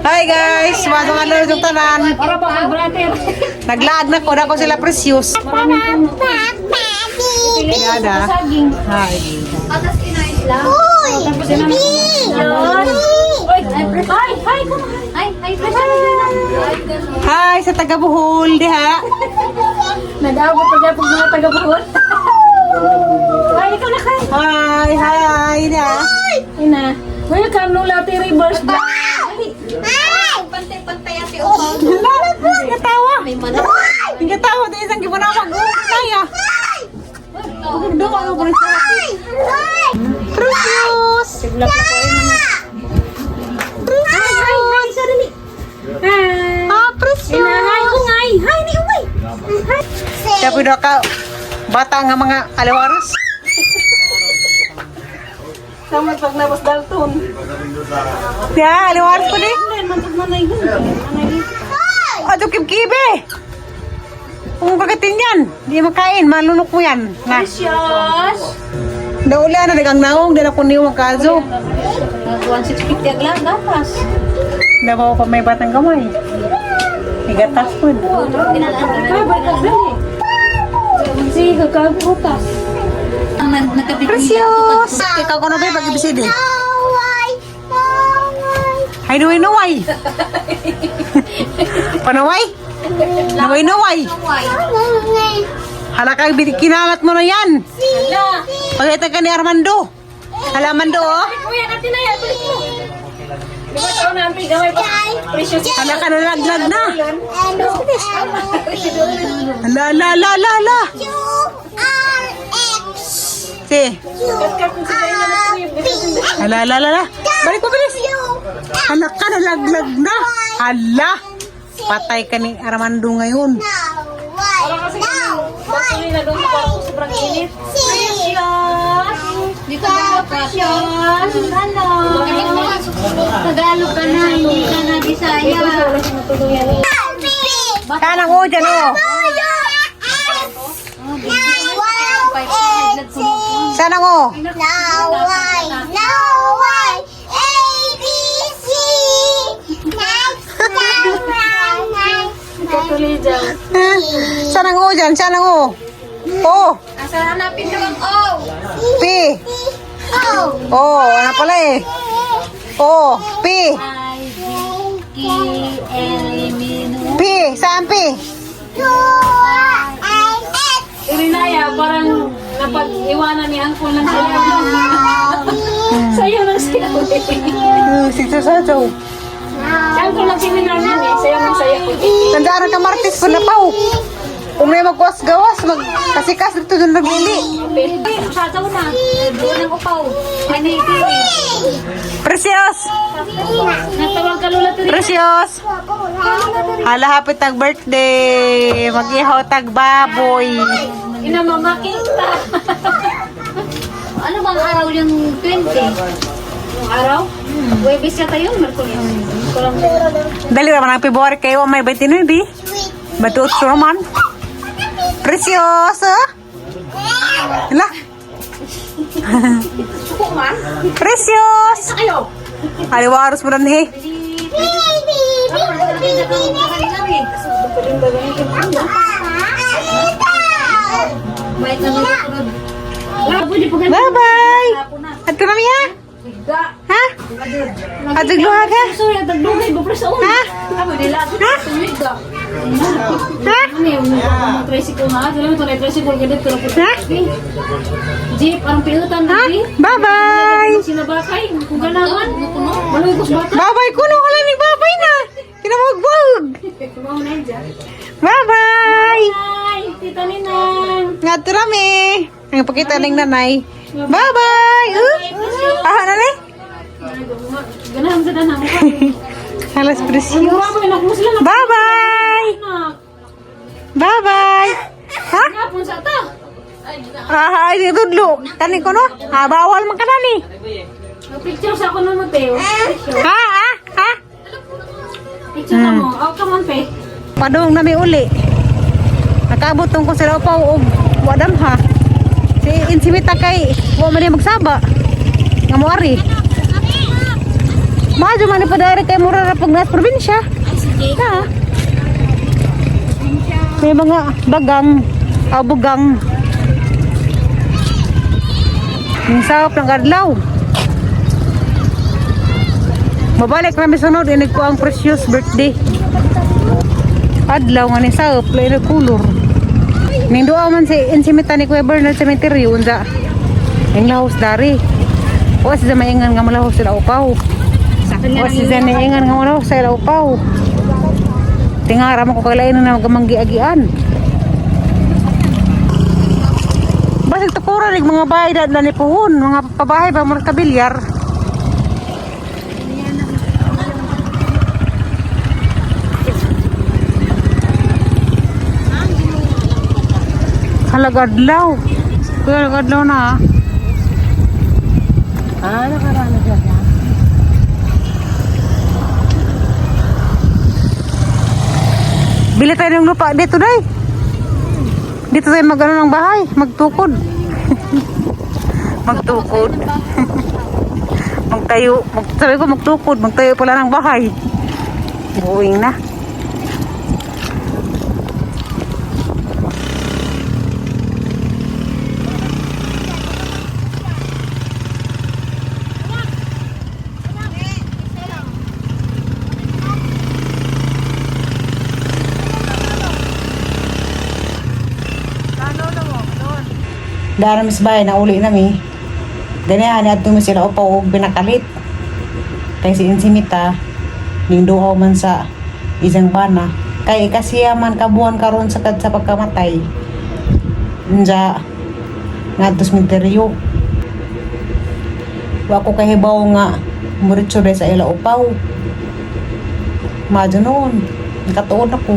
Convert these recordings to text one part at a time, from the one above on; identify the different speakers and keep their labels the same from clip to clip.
Speaker 1: Hi guys, mga lalo yung tanan.
Speaker 2: Para ba kay brother?
Speaker 1: Naglaag na ko na ko sila precious. Yada.
Speaker 2: Saging.
Speaker 1: Hi.
Speaker 2: Atas inais lang. Tapos yun naman. Oy, hi, come on. Ay,
Speaker 1: Hi sa taga Bohol diha.
Speaker 2: nag-aabot pa dyan mga taga-buhol. Ay, ikaw na kayo.
Speaker 1: Hi diha.
Speaker 2: Ina, welcome no Lati Rivers.
Speaker 3: Pantay-pantay ate Opal.
Speaker 1: Katawa.
Speaker 3: May mana.
Speaker 1: Ang katawa din isang gibuna mag-saya. Do ano ba sa? Precious.
Speaker 2: Siglap na ko Hi, sarili. Hi.
Speaker 1: Ah, precious.
Speaker 2: Ina, hi ko ngay. Hi, ni umay. Hi.
Speaker 1: Kaya pwede ka bata nga mga alawaras.
Speaker 2: Sama pag nabas dalton.
Speaker 1: Ya, alawaras ko di.
Speaker 2: Mantog manay gun. Manay.
Speaker 1: Ato kibe. Kung kagatin yan, di makain, malunok mo yan. Na,
Speaker 2: Precious.
Speaker 1: naula na nagang naong, di na kuniw ang kaso.
Speaker 2: 1650 ang lang, dapas.
Speaker 1: Nabawa pa may batang kamay. Higatas po.
Speaker 2: Kabay ka dali. Sige, kagrutas.
Speaker 1: Precious! Ikaw ko na ba yung pag-ibisidi? Hay, naway. Panaway? Naway. Hala ka, kinangat mo na yan. Pagkita ka ni Armando. Hala, Armando, oh.
Speaker 2: Kuya, natin na yan. Balik mo. Di ba taon na ang gamay pa? Precious.
Speaker 1: Hala ka, nalaglag na. Hala. Si. Hala. Balik mo, bilis. Hala ka, nalaglag na. Hala. Patay ka ni Armando ngayon.
Speaker 2: Patuloy na doon pa ako sobrang init. Precious.
Speaker 3: Dito ba Precious? Hello. Tagalog ka na, hindi ka na Bisaya.
Speaker 1: Kanang o dyan, oh. Sana ko.
Speaker 2: Patuloy dyan.
Speaker 1: Sana ko dyan, sana ko. Oh,
Speaker 3: Asa hanapin ko ang O.
Speaker 1: P. Oh, ano pala eh. Oh, P. P, saan P?
Speaker 2: Irinaya, parang napag-iwanan ni Uncle ng sayo. Sayo ng sayo.
Speaker 1: Sito sa so.
Speaker 2: Uncle ng seminar niyan eh. Sayo ng sayo.
Speaker 1: Tandaan ka martis ko na pa. Kung may magwas-gawas, kasikas dito doon naglili.
Speaker 2: Sasaw na.
Speaker 3: Doon ang upaw. Ano yung
Speaker 1: Precious!
Speaker 2: Natawag ka Lola Teresa.
Speaker 1: Precious! Hala, hapit tag birthday. Mag-ihaw tag baboy.
Speaker 2: Ina mamakita.
Speaker 3: Ano bang araw yung 20?
Speaker 2: Yung araw?
Speaker 3: Webis yata yun, Merkulis.
Speaker 1: Dali naman ang February kayo, may 29, di? Batuot ko naman. Precious! Hala.
Speaker 3: Suko man?
Speaker 1: Precious!
Speaker 2: Ayaw.
Speaker 1: Aliwaros mo na nihe.
Speaker 3: Wait na nagkakulod.
Speaker 1: Bye-bye! At ko namin ha? Ha? At nagluha ka?
Speaker 2: Sorry, at nagdugay ba pre sa una?
Speaker 1: Ha?
Speaker 2: Tama nila.
Speaker 1: Ha?
Speaker 2: Tumiga.
Speaker 1: Ha?
Speaker 2: Ano yung tricycle nga? Alam mo ito na tricycle ganit ko na po.
Speaker 1: Ha?
Speaker 2: Jeep, parang pinutan
Speaker 1: Ha?
Speaker 2: na di.
Speaker 1: Bye-bye!
Speaker 2: Sinabakay, kung ganahan. Malugos bata.
Speaker 1: Bye-bye ko no, wala ni babay na. Kinamag-bug.
Speaker 2: Kumaw na dyan.
Speaker 1: Bye-bye!
Speaker 2: Hi, Tita Ninang.
Speaker 1: Nga ito rami. Ang pakita ng nanay. Bye-bye! Ah, nanay?
Speaker 2: Ganahan sa danang.
Speaker 1: Halas precious.
Speaker 2: Mura mo, inak mo sila na.
Speaker 1: Bye-bye! Bye-bye! Ha?
Speaker 2: Kapon sa ta.
Speaker 1: Ah, ay, tudlo. Tani ko no? Ah, bawal man ka nani.
Speaker 2: Picture sa ako na mo, Teo.
Speaker 1: Ha? Ha?
Speaker 2: Picture na mo. Oh, come on, Pe.
Speaker 1: Padung nami uli. Nakabot tong ko sila pa og wadam ha. Si insimita kay wa man magsaba. Nga mo ari. Majo man ipadari kay mura ra pag nas probinsya. Ha? May mga bagang, bugang. Yung sahop ng adlaw. Mabalik kami sunod, inig ko ang precious birthday. Adlaw nga ni sahop, lain na kulor. Ning doa man si insimita ni Kuya Bernard Cemetery, unsa. Yung lahos dari. O si maingan nga malahos sila upaw. O si maingan nga malahos sila upaw. Tingara mo ko kailain na magamanggi-agian. Basig tukura rig mga bahay na ni puhon, mga pabahay ba mo kabilyar. Halagadlaw. Kuya, halagadlaw na. Nakarami siya. Bili tayo ng lupa dito, day. Dito tayo mag-ano ng bahay. Magtukod. Magtukod. Magtayo. Sabi ko magtukod. Magtayo pala ng bahay. Buwing na. Dara mis bay na uli nami. Ganihan at tumi sila upaw og binakalit. Kay si Insimita ning duhaw man sa isang bana. Kay kasiya man kabuan karon sa pagkamatay. Nja ngadtos misteryo. Wa ko kahibaw nga muritso sa ila upaw. Madyo noon. Nakatuon ako.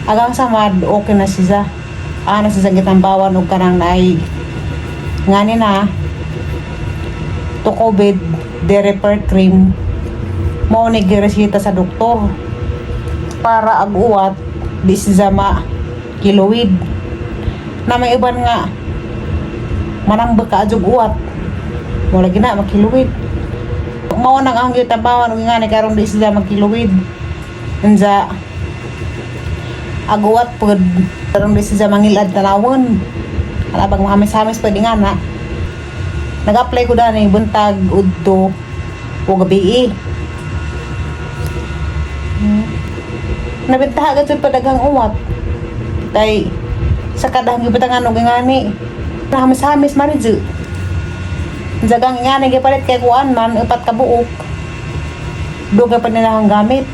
Speaker 1: Agang samad okay na siya. Ana sa sagitang bawan og kanang naay ngani na to COVID de repair cream mao ni giresita sa doktor para aguwat di siya kiluwid na may iban nga manang baka adjog uwat wala gina makiluwid mao nang ang gitang bawan og ngani karon di siya makiluwid unsa aguwat pud karon di siya mangilad tanawon alabang mga hamis-hamis pwede nga na nag-apply ko dani buntag udto o gabi nabentaha agad sa padagang uwat kay sa kadang gibutangan og ngani na hamis-hamis maridyo jagang ngani gipalit kay kuan man 4 ka buok dugay pa nila ang gamit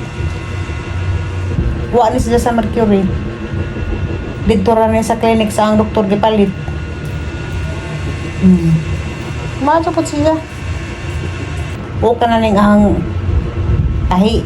Speaker 1: wa ni sila sa Mercury dito ra ni sa clinic sa ang doktor gipalit. Macho po siya. O ka na ning ang tahi.